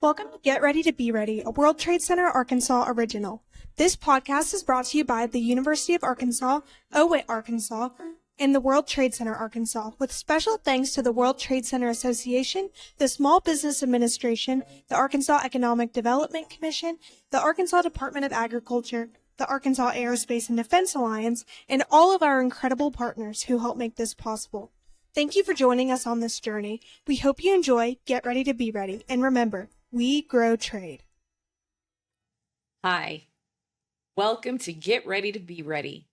Welcome to Get Ready to Be Ready, a World Trade Center Arkansas original. This podcast is brought to you by the University of Arkansas, OWIT Arkansas, and the World Trade Center Arkansas, with special thanks to the World Trade Center Association, the Small Business Administration, the Arkansas Economic Development Commission, the Arkansas Department of Agriculture, the Arkansas Aerospace and Defense Alliance, and all of our incredible partners who help make this possible. Thank you for joining us on this journey. We hope you enjoy Get Ready to Be Ready, and remember, we grow trade. Hi, welcome to Get Ready to Be Ready.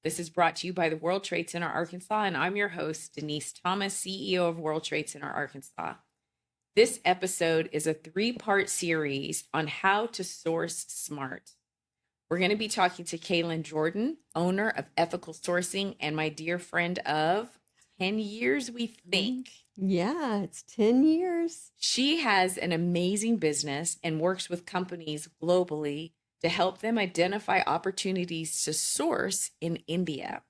This is brought to you by the World Trade Center Arkansas, and I'm your host, Denise Thomas, CEO of World Trade Center Arkansas. This episode is a 3-part series on how to source smart. We're going to be talking to Kaylynn Jordan, owner of Ethical Sourcing, and my dear friend of 10 years, we think. Yeah, it's 10 years. She has an amazing business and works with companies globally to help them identify opportunities to source in India.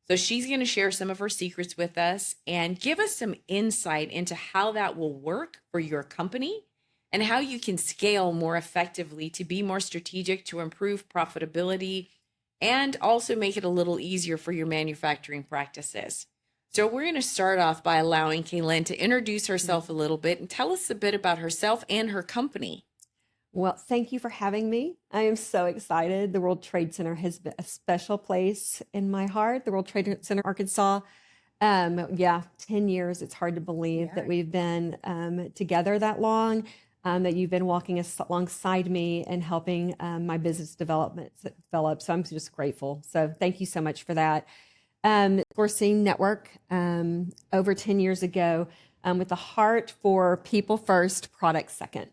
So she's going to share some of her secrets with us and give us some insight into how that will work for your company and how you can scale more effectively to be more strategic, to improve profitability, and also make it a little easier for your manufacturing practices. So we're going to start off by allowing Kaylynn to introduce herself a little bit and tell us a bit about herself and her company. Well, thank you for having me. I am so excited. The World Trade Center has been a special place in my heart. The World Trade Center Arkansas. 10 years. It's hard to believe that we've been together that long, that you've been walking alongside me and helping my business development develop. So I'm just grateful. So thank you so much for that. Sourcing network over 10 years ago with a heart for people first, products second.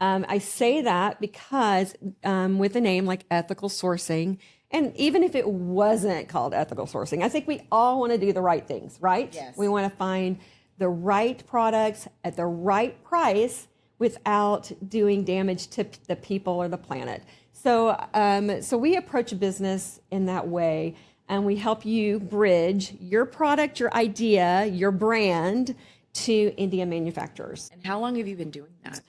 I say that because with a name like Ethical Sourcing, and even if it wasn't called Ethical Sourcing, I think we all want to do the right things, right? Yes. We want to find the right products at the right price without doing damage to the people or the planet. So we approach a business in that way. And we help you bridge your product, your idea, your brand to India manufacturers. And how long have you been doing that?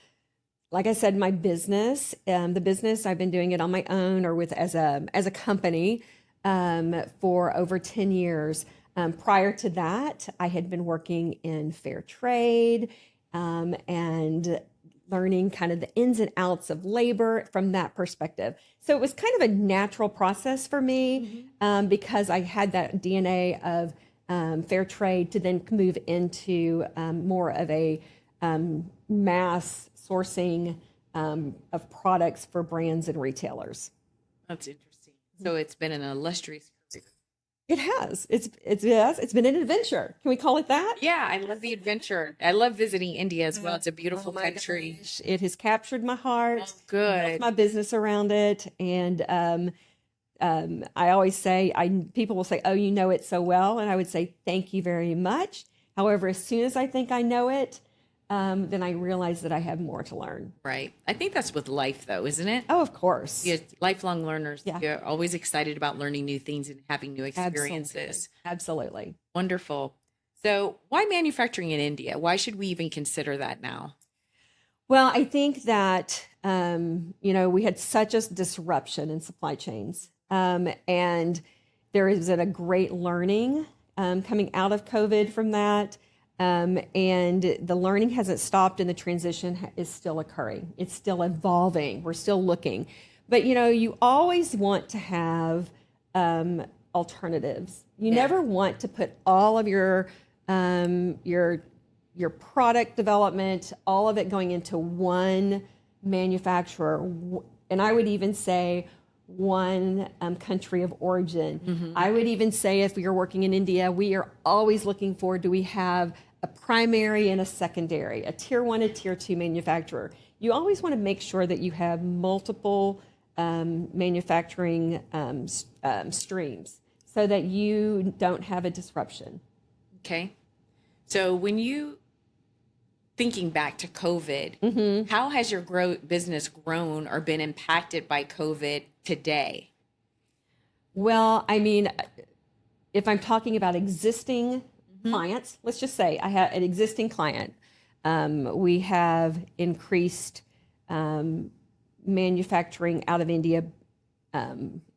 Like I said, my business, the business, I've been doing it on my own or with as a company for over 10 years. Prior to that, I had been working in fair trade and learning kind of the ins and outs of labor from that perspective. So it was kind of a natural process for me because I had that DNA of fair trade to then move into more of a mass sourcing of products for brands and retailers. That's interesting. So it's been an illustrious career. It has. It's been an adventure. Can we call it that? Yeah, I love the adventure. I love visiting India as well. It's a beautiful country. Gosh. It has captured my heart. Oh, good. Built my business around it, and I always say, people will say, "Oh, you know it so well," and I would say, "Thank you very much." However, as soon as I think I know it, then I realize that I have more to learn. Right. I think that's with life, though, isn't it? Oh, of course. You're lifelong learners. Yeah. You're always excited about learning new things and having new experiences. Absolutely. Wonderful. So why manufacturing in India? Why should we even consider that now? Well, I think that, we had such a disruption in supply chains. And there is a great learning coming out of COVID from that. And the learning hasn't stopped and the transition is still occurring. It's still evolving. We're still looking. But, you always want to have alternatives. You never want to put all of your product development, all of it going into one manufacturer. And I would even say one country of origin. Mm-hmm. I would even say if you're working in India, we are always looking for, do we have a primary and a secondary, a tier 1, a tier 2 manufacturer? You always want to make sure that you have multiple manufacturing streams so that you don't have a disruption. Okay. So when you thinking back to COVID, how has your business grown or been impacted by COVID today? Well, I mean, if I'm talking about existing clients, let's just say I had an existing client. We have increased manufacturing out of India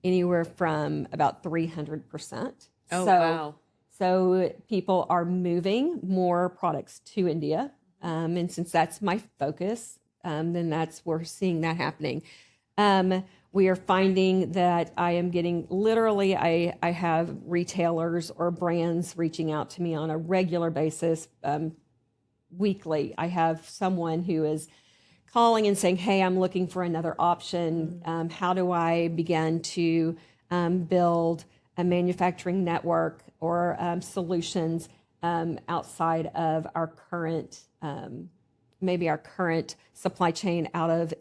anywhere from about 300%. Oh, wow. So people are moving more products to India. And since that's my focus, then we're seeing that happening. We are finding that I am getting literally, I have retailers or brands reaching out to me on a regular basis, weekly. I have someone who is calling and saying, hey, I'm looking for another option. How do I begin to build a manufacturing network or solutions outside of our current, maybe our current supply chain out of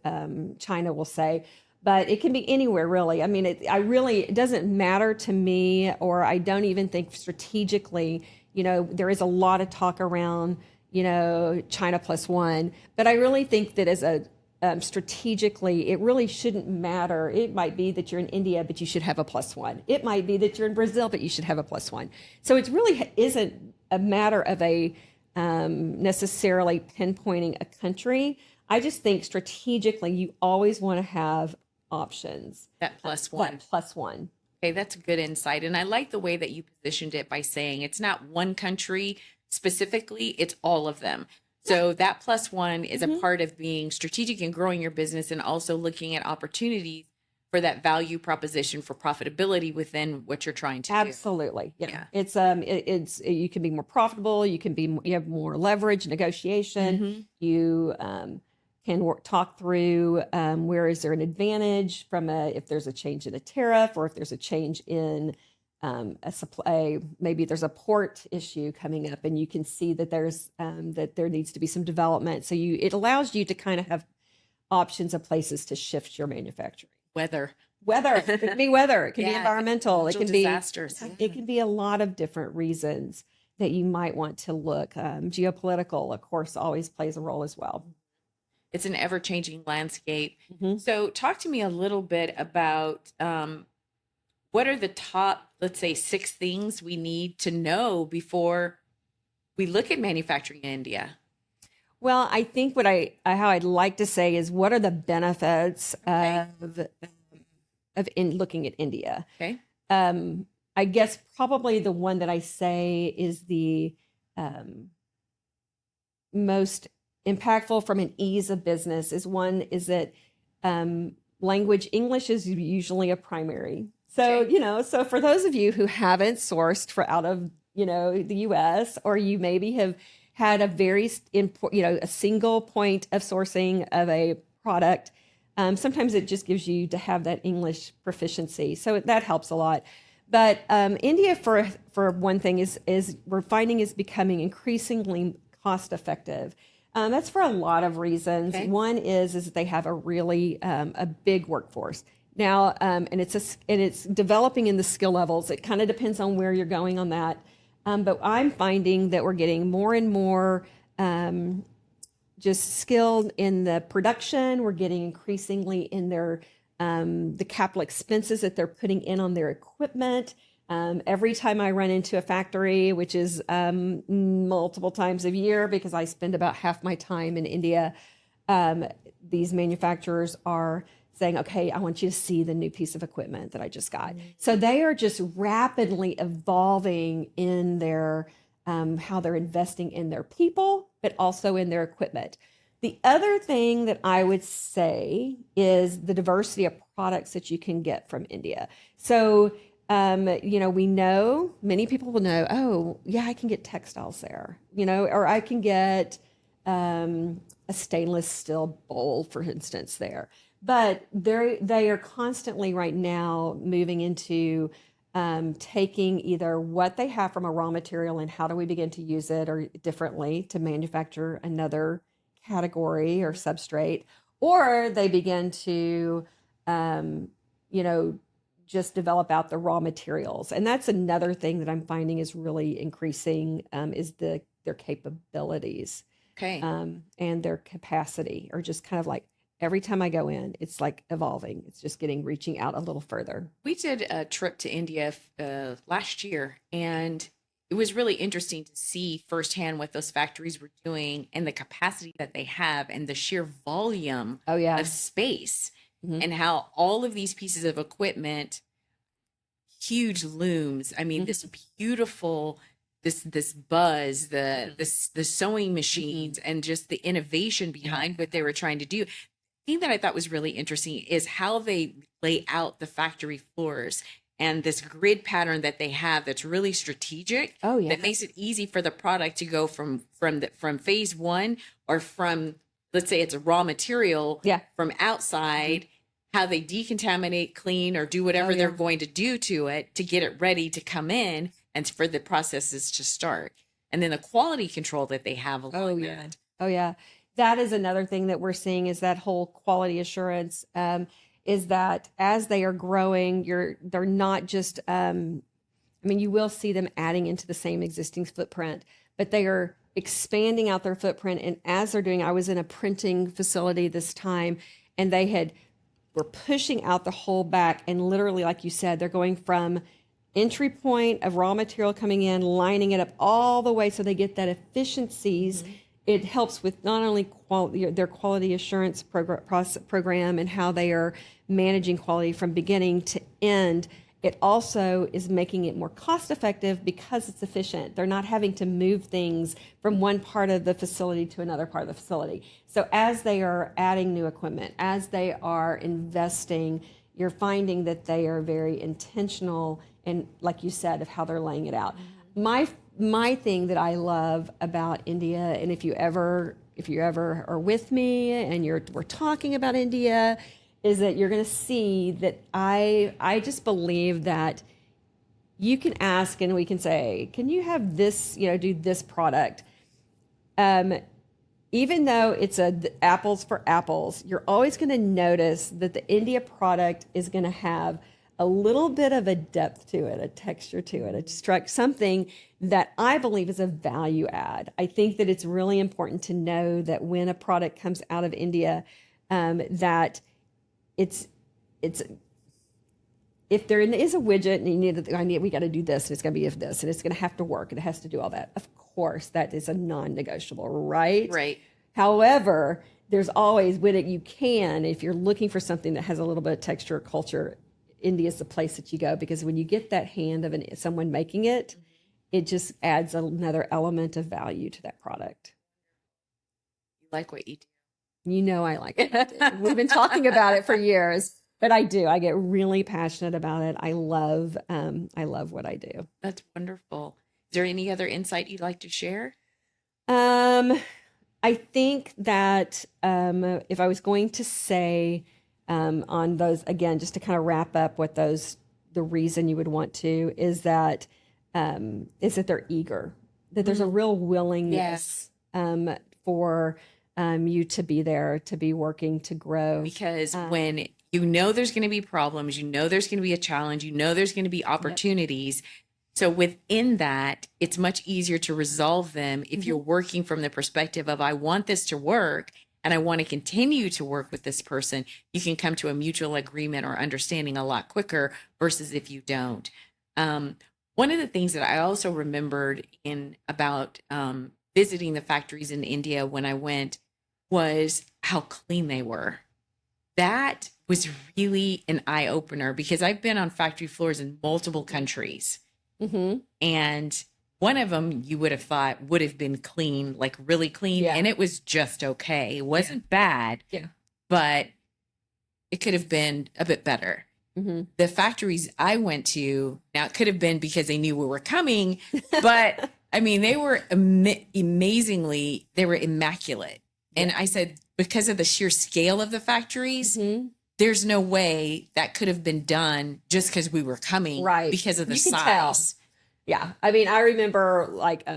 China, we'll say. But it can be anywhere, really. I mean, it doesn't matter to me, or I don't even think strategically, there is a lot of talk around, China plus one. But I really think that as a strategically, it really shouldn't matter. It might be that you're in India, but you should have a plus one. It might be that you're in Brazil, but you should have a plus one. So it really isn't a matter of necessarily pinpointing a country. I just think strategically, you always want to have options. That plus one. Plus one. Okay, that's a good insight. And I like the way that you positioned it by saying it's not one country specifically, it's all of them. So that plus one is a part of being strategic and growing your business, and also looking at opportunities for that value proposition for profitability within what you're trying to do. Absolutely. Yeah. It's you can be more profitable, you have more leverage, negotiation. You can talk through where is there an advantage from if there's a change in a tariff, or if there's a change in a supply, maybe there's a port issue coming up, and you can see that that there needs to be some development. So it allows you to kind of have options of places to shift your manufacturing. Weather. It can be weather. It can be environmental. It can disasters. It can be a lot of different reasons that you might want to look. Geopolitical, of course, always plays a role as well. It's an ever-changing landscape. So talk to me a little bit about what are the top, let's say, 6 things we need to know before we look at manufacturing in India? Well, I think how I'd like to say is, what are the benefits of looking at India? Okay. I guess probably the one that I say is the most impactful from an ease of business is that language, English is usually a primary. So, so for those of you who haven't sourced out of, the US, or you maybe have had a very a single point of sourcing of a product, sometimes it just gives you to have that English proficiency. So that helps a lot. But India, for one thing, is we're finding is becoming increasingly cost effective. That's for a lot of reasons. Okay. One is that they have a really a big workforce now, and it's developing in the skill levels. It kind of depends on where you're going on that. But I'm finding that we're getting more and more just skilled in the production. We're getting increasingly in their the capital expenses that they're putting in on their equipment. Every time I run into a factory, which is multiple times a year because I spend about half my time in India, these manufacturers are saying, okay, I want you to see the new piece of equipment that I just got. So they are just rapidly evolving in their how they're investing in their people, but also in their equipment. The other thing that I would say is the diversity of products that you can get from India. So, we know, many people will know, oh, yeah, I can get textiles there, or I can get a stainless steel bowl, for instance, there. But they are constantly right now moving into taking either what they have from a raw material and how do we begin to use it or differently to manufacture another category or substrate, or they begin to, just develop out the raw materials. And that's another thing that I'm finding is really increasing is their capabilities. Okay. And their capacity, or just kind of like every time I go in, it's like evolving. It's just reaching out a little further. We did a trip to India last year, and it was really interesting to see firsthand what those factories were doing and the capacity that they have and the sheer volume Oh yeah. of space, Mhm. and how all of these pieces of equipment, huge looms. I mean, this beautiful, this buzz, the sewing machines, and just the innovation behind what they were trying to do. The thing that I thought was really interesting is how they lay out the factory floors and this grid pattern that they have that's really strategic. Oh yeah. That makes it easy for the product to go from phase one, or from, let's say it's a raw material, Yeah. from outside, how they decontaminate, clean, or do whatever Oh, yeah. they're going to do to it to get it ready to come in and for the processes to start. And then the quality control that they have along Oh yeah. that. Oh yeah. That is another thing that we're seeing, is that whole quality assurance, is that as they are growing, they're not just, I mean, you will see them adding into the same existing footprint, but they are expanding out their footprint. And as they're doing, I was in a printing facility this time, and were pushing out the whole back, and literally, like you said, they're going from entry point of raw material coming in, lining it up all the way so they get that efficiencies. It helps with not only their quality assurance program and how they are managing quality from beginning to end. It also is making it more cost effective because it's efficient. They're not having to move things from one part of the facility to another part of the facility. So as they are adding new equipment, as they are investing, you're finding that they are very intentional, and like you said, of how they're laying it out. My thing that I love about India, and if you ever are with me and we're talking about India, is that you're going to see that I just believe that you can ask and we can say, can you have this, do this product? Even though it's apples for apples, you're always going to notice that the India product is going to have a little bit of a depth to it, a texture to it, something that I believe is a value add. I think that it's really important to know that when a product comes out of India, that it's if there is a widget and we got to do this, and it's going to be this, and it's going to have to work, and it has to do all that. Of course, that is a non-negotiable, right? Right. However, there's always, you can, if you're looking for something that has a little bit of texture or culture, India is the place that you go, because when you get that hand of someone making it, it just adds another element of value to that product. You like what you do. I like it. We've been talking about it for years, but I do. I get really passionate about it. I love what I do. That's wonderful. Is there any other insight you'd like to share? I think that if I was going to say on those, again, just to kind of wrap up what the reason you would want to is that they're eager, that there's a real willingness for you to be there, to be working, to grow. Because when there's going to be problems, there's going to be a challenge, there's going to be opportunities. Yep. So within that, it's much easier to resolve them if you're working from the perspective of, I want this to work and I want to continue to work with this person. You can come to a mutual agreement or understanding a lot quicker versus if you don't. One of the things that I also remembered about visiting the factories in India when I went was how clean they were. That was really an eye opener, because I've been on factory floors in multiple countries. Mm-hmm. And one of them you would have thought would have been clean, like really clean. Yeah. And it was just okay. It wasn't bad, but it could have been a bit better. Mm-hmm. The factories I went to, now it could have been because they knew we were coming, but I mean, they were amazingly, they were immaculate. Yeah. And I said, because of the sheer scale of the factories, there's no way that could have been done just because we were coming, right? Because of the size. Yeah. I mean, I remember like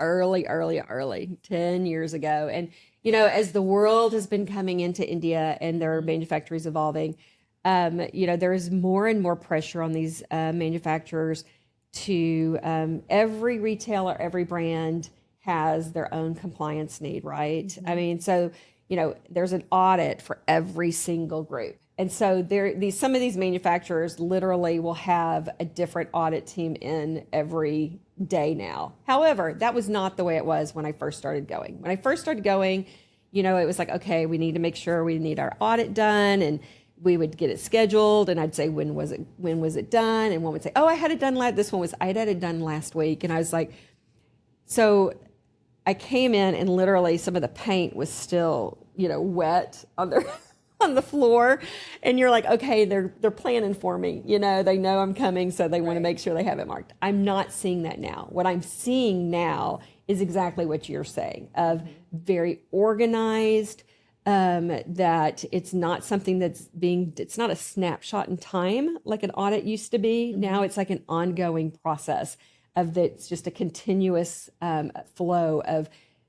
early 10 years ago. And, as the world has been coming into India and their manufacturers evolving, there's more and more pressure on these manufacturers to every retailer, every brand has their own compliance need, right? Mm-hmm. I mean, so, there's an audit for every single group. And so some of these manufacturers literally will have a different audit team in every day now. However, that was not the way it was when I first started going. When I first started going, it was like, okay, we need to make sure we need our audit done, and we would get it scheduled, and I'd say, when was it done? And one would say, oh, I had it done I had it done last week. And I was like, so I came in and literally some of the paint was still, wet on their on the floor, and you're like, okay, they're planning for me. They know I'm coming, so they want to make sure they have it marked. I'm not seeing that now. What I'm seeing now is exactly what you're saying, of very organized, that it's not something it's not a snapshot in time like an audit used to be. Now it's like an ongoing process it's just a continuous flow of,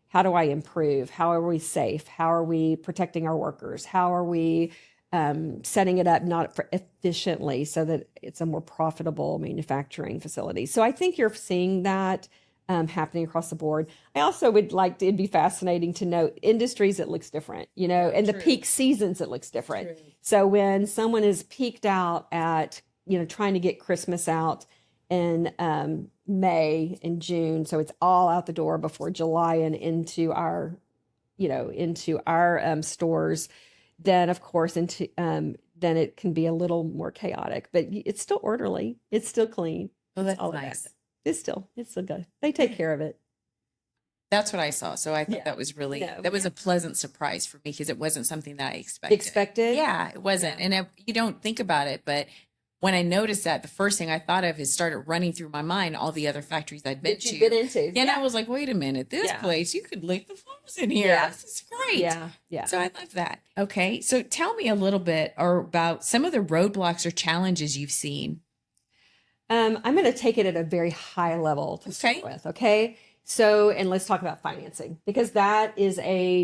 how do I improve? How are we safe? How are we protecting our workers? How are we setting it up efficiently so that it's a more profitable manufacturing facility? So I think you're seeing that happening across the board. I also it'd be fascinating to note industries, it looks different, and the peak seasons, it looks different. True. So when someone is peaked out at, trying to get Christmas out in May and June, so it's all out the door before July and into our stores, then of course then it can be a little more chaotic, but it's still orderly, it's still clean. Oh, that's nice. It's still good. They take care of it. That's what I saw. So I thought that was that was a pleasant surprise for me, because it wasn't something that I expected. Yeah, it wasn't. Yeah. And you don't think about it, but when I noticed that, the first thing I thought of is started running through my mind all the other factories I'd been to. Been into. And I was like, wait a minute, this place, you could leave the floors in here. Yeah. This is great. Yeah. So I love that. Okay. So tell me a little bit about some of the roadblocks or challenges you've seen. I'm going to take it at a very high level to start with. Okay. So, and let's talk about financing, because that is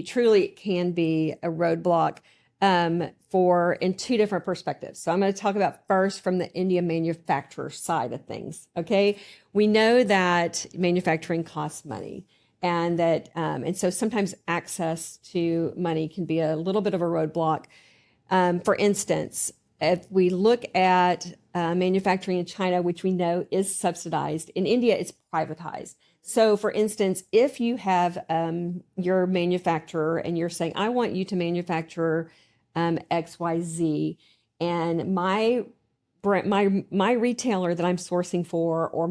truly can be a roadblock in two different perspectives. So I'm going to talk about first from the India manufacturer side of things. Okay. We know that manufacturing costs money, and that, and so sometimes access to money can be a little bit of a roadblock. For instance, if we look at manufacturing in China, which we know is subsidized, in India, it's privatized. So for instance, if you have your manufacturer and you're saying, I want you to manufacture XYZ, and my retailer that I'm sourcing for, or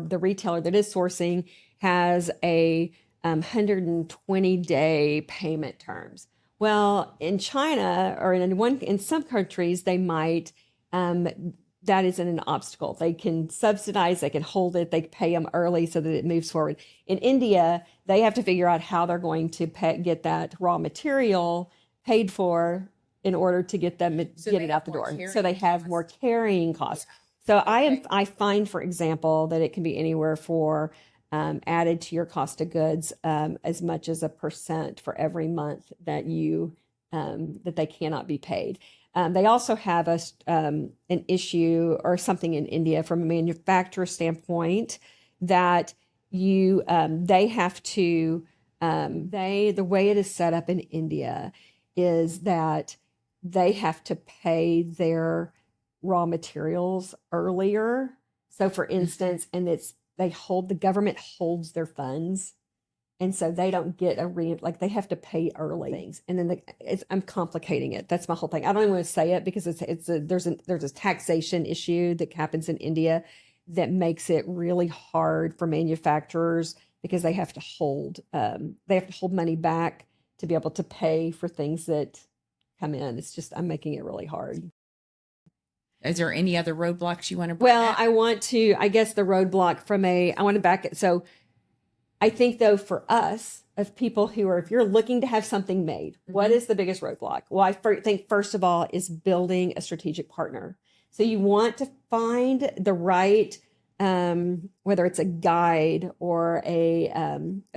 the retailer that is sourcing, has a 120-day payment terms. Well, in China, or in some countries, they might, that isn't an obstacle. They can subsidize, they can hold it, they pay them early so that it moves forward. In India, they have to figure out how they're going to get that raw material paid for in order to get it out the door. So they have more carrying costs. So I find, for example, that it can be anywhere for added to your cost of goods as much as 1% for every month that that they cannot be paid. They also have an issue or something in India from a manufacturer standpoint that they have to the way it is set up in India is that they have to pay their raw materials earlier. So for instance, and the government holds their funds. And so they don't get they have to pay early things. And then I'm complicating it. That's my whole thing. I don't even want to say it because there's a taxation issue that happens in India that makes it really hard for manufacturers, because they have to hold money back to be able to pay for things that come in. It's just, I'm making it really hard. Is there any other roadblocks you want to bring up? I guess the roadblock I want to back it. So I think though, for us, of people if you're looking to have something made, what is the biggest roadblock? Well, I think first of all is building a strategic partner. So you want to find the right, whether it's a guide or a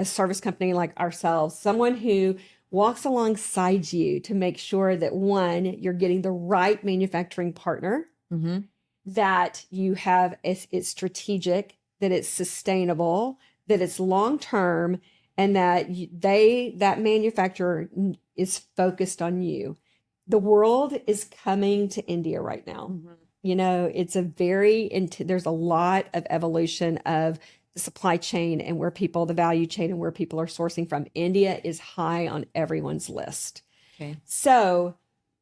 service company like ourselves, someone who walks alongside you to make sure that, one, you're getting the right manufacturing partner, that you have it's strategic, that it's sustainable, that it's long-term, and that that manufacturer is focused on you. The world is coming to India right now. It's there's a lot of evolution of the supply chain and the value chain and where people are sourcing from. India is high on everyone's list. Okay. So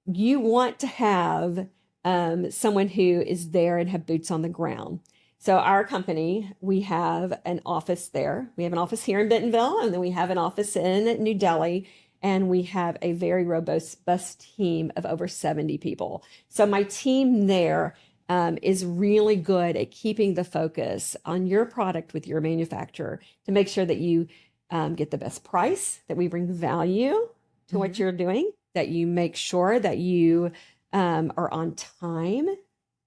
you want to have someone who is there and have boots on the ground. So our company, we have an office there. We have an office here in Bentonville, and then we have an office in New Delhi, and we have a very robust team of over 70 people. So my team there is really good at keeping the focus on your product with your manufacturer to make sure that you get the best price, that we bring value to what you're doing, that you make sure that you are on time,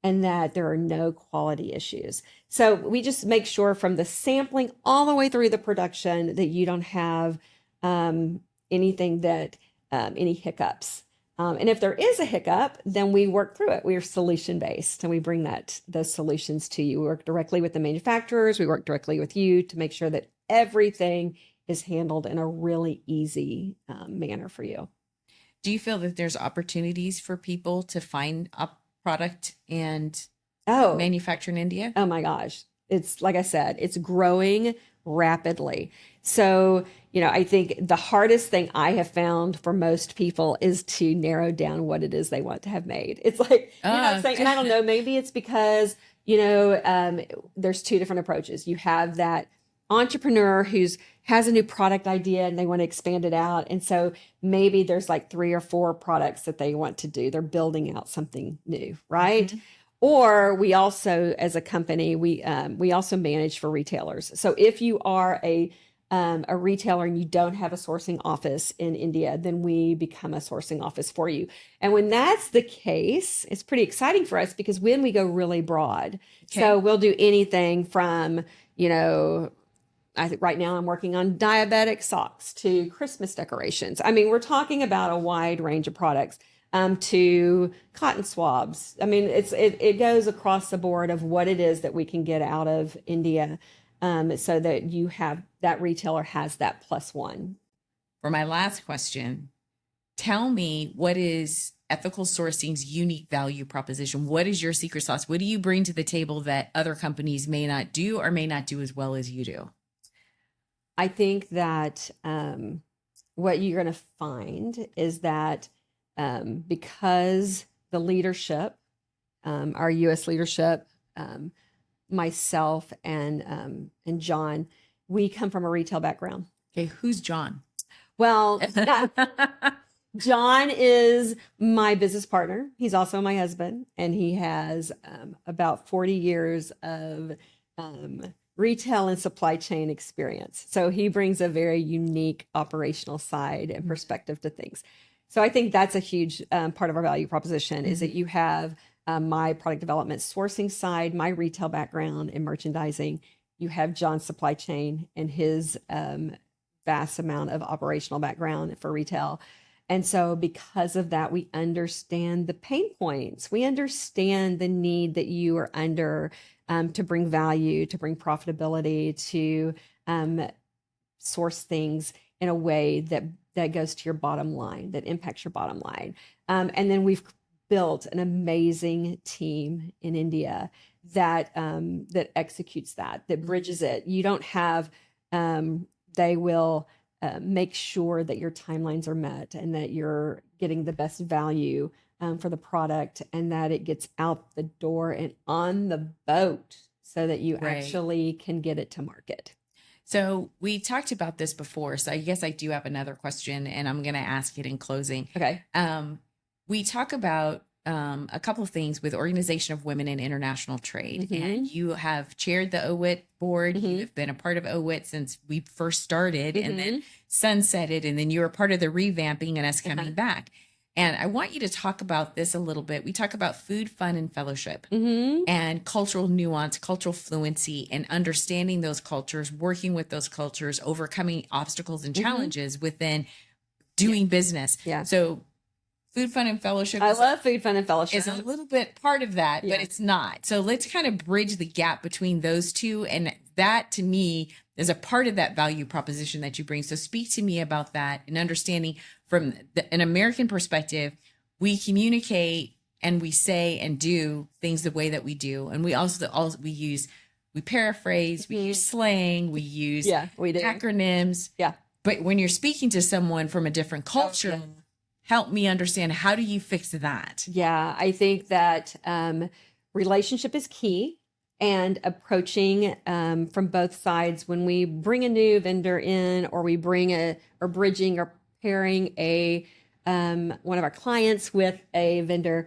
and that there are no quality issues. So we just make sure from the sampling all the way through the production that you don't have anything that any hiccups. And if there is a hiccup, then we work through it. We are solution based, and we bring those solutions to you. We work directly with the manufacturers. We work directly with you to make sure that everything is handled in a really easy manner for you. Do you feel that there's opportunities for people to find a product and manufacture in India? Oh my gosh. It's like I said, it's growing rapidly. So, I think the hardest thing I have found for most people is to narrow down what it is they want to have made. It's like, saying, and I don't know, maybe it's because, there's two different approaches. You have that entrepreneur has a new product idea and they want to expand it out. And so maybe there's like 3 or 4 products that they want to do. They're building out something new, right? Mm-hmm. Or we also, as a company, we also manage for retailers. So if you are a retailer and you don't have a sourcing office in India, then we become a sourcing office for you. And when that's the case, it's pretty exciting for us because when we go really broad, so we'll do anything from, I think right now I'm working on diabetic socks to Christmas decorations. I mean, we're talking about a wide range of products. To cotton swabs. I mean, it goes across the board of what it is that we can get out of India, so that that retailer has that +1. For my last question, tell me, what is ethical sourcing's unique value proposition? What is your secret sauce? What do you bring to the table that other companies may not do or may not do as well as you do? I think that what you're going to find is that because the leadership, our U.S. leadership, myself and John, we come from a retail background. Okay, who's John? Well, John is my business partner. He's also my husband, and he has about 40 years of retail and supply chain experience. So he brings a very unique operational side and perspective to things. So I think that's a huge part of our value proposition is that you have my product development sourcing side, my retail background in merchandising. You have John's supply chain and his vast amount of operational background for retail. And so because of that, we understand the pain points. We understand the need that you are under to bring value, to bring profitability, to source things in a way that goes to your bottom line, that impacts your bottom line. And then we've built an amazing team in India that executes that bridges it. You don't have, they will make sure that your timelines are met and that you're getting the best value for the product and that it gets out the door and on the boat so that you actually can get it to market. So we talked about this before, so I guess I do have another question, and I'm going to ask it in closing. Okay. We talk about a couple of things with Organization of Women in International Trade, and you have chaired the OWIT board. You've been a part of OWIT since we first started, and then sunsetted, and then you were part of the revamping and us coming back. And I want you to talk about this a little bit. We talk about food, fun, and fellowship and cultural nuance, cultural fluency, and understanding those cultures, working with those cultures, overcoming obstacles and challenges within doing business. Yeah. So food, fun, and fellowship. I love food, fun, and fellowship. Is a little bit part of that, but it's not. So let's kind of bridge the gap between those two. And that, to me, is a part of that value proposition that you bring. So speak to me about that and understanding from an American perspective, we communicate and we say and do things the way that we do. And we also we use we paraphrase, we use slang, we use Yeah, we do. acronyms. Yeah. But when you're speaking to someone from a different culture, help me understand, how do you fix that? Yeah, I think that relationship is key, and approaching from both sides. When we bring a new vendor in, or we bring or bridging or pairing one of our clients with a vendor,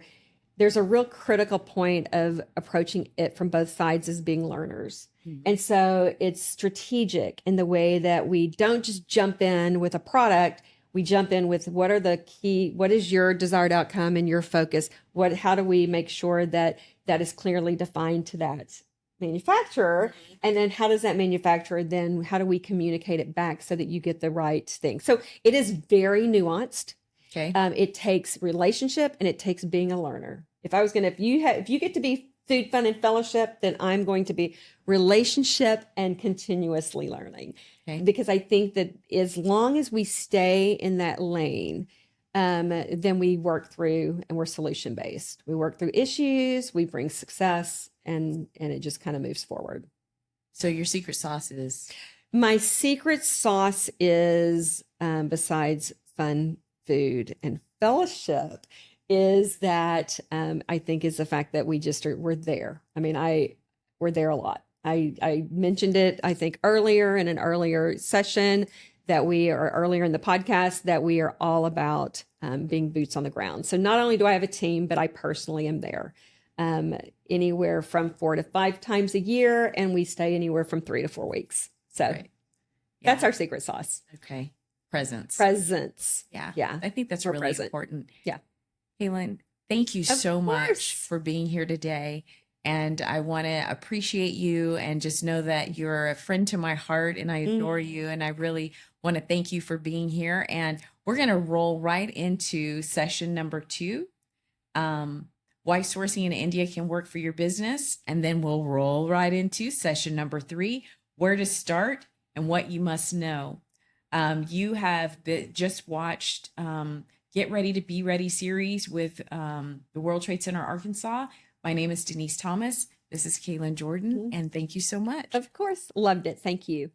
there's a real critical point of approaching it from both sides as being learners. And so it's strategic in the way that we don't just jump in with a product. We jump in with what is your desired outcome and your focus? How do we make sure that that is clearly defined to that manufacturer? And then how does that manufacturer, then how do we communicate it back so that you get the right thing? So it is very nuanced. Okay. It takes relationship, and it takes being a learner. If you get to be food, fun, and fellowship, then I'm going to be relationship and continuously learning. Okay. Because I think that as long as we stay in that lane, then we work through, and we're solution based. We work through issues, we bring success, and it just kind of moves forward. So your secret sauce is? My secret sauce is, besides fun, food, and fellowship, is that I think is the fact that we're there. I mean, we're there a lot. I mentioned it, I think, earlier in an earlier session earlier in the podcast, that we are all about being boots on the ground. So not only do I have a team, but I personally am there anywhere from 4 to 5 times a year, and we stay anywhere from 3 to 4 weeks. So Right. that's our secret sauce. Okay. Presence. Yeah. Yeah. I think that's We're really present. important. Yeah. Kaylynn, thank you Of so much course. for being here today. And I want to appreciate you, and just know that you're a friend to my heart, and I adore you. And I really want to thank you for being here. And we're going to roll right into session number 2. Why sourcing in India can work for your business. And then we'll roll right into session number 3, where to start and what you must know. You have just watched Get Ready to Be Ready series with the World Trade Center, Arkansas. My name is Denise Thomas. This is Kaylynn Jordan, and thank you so much. Of course. Loved it. Thank you.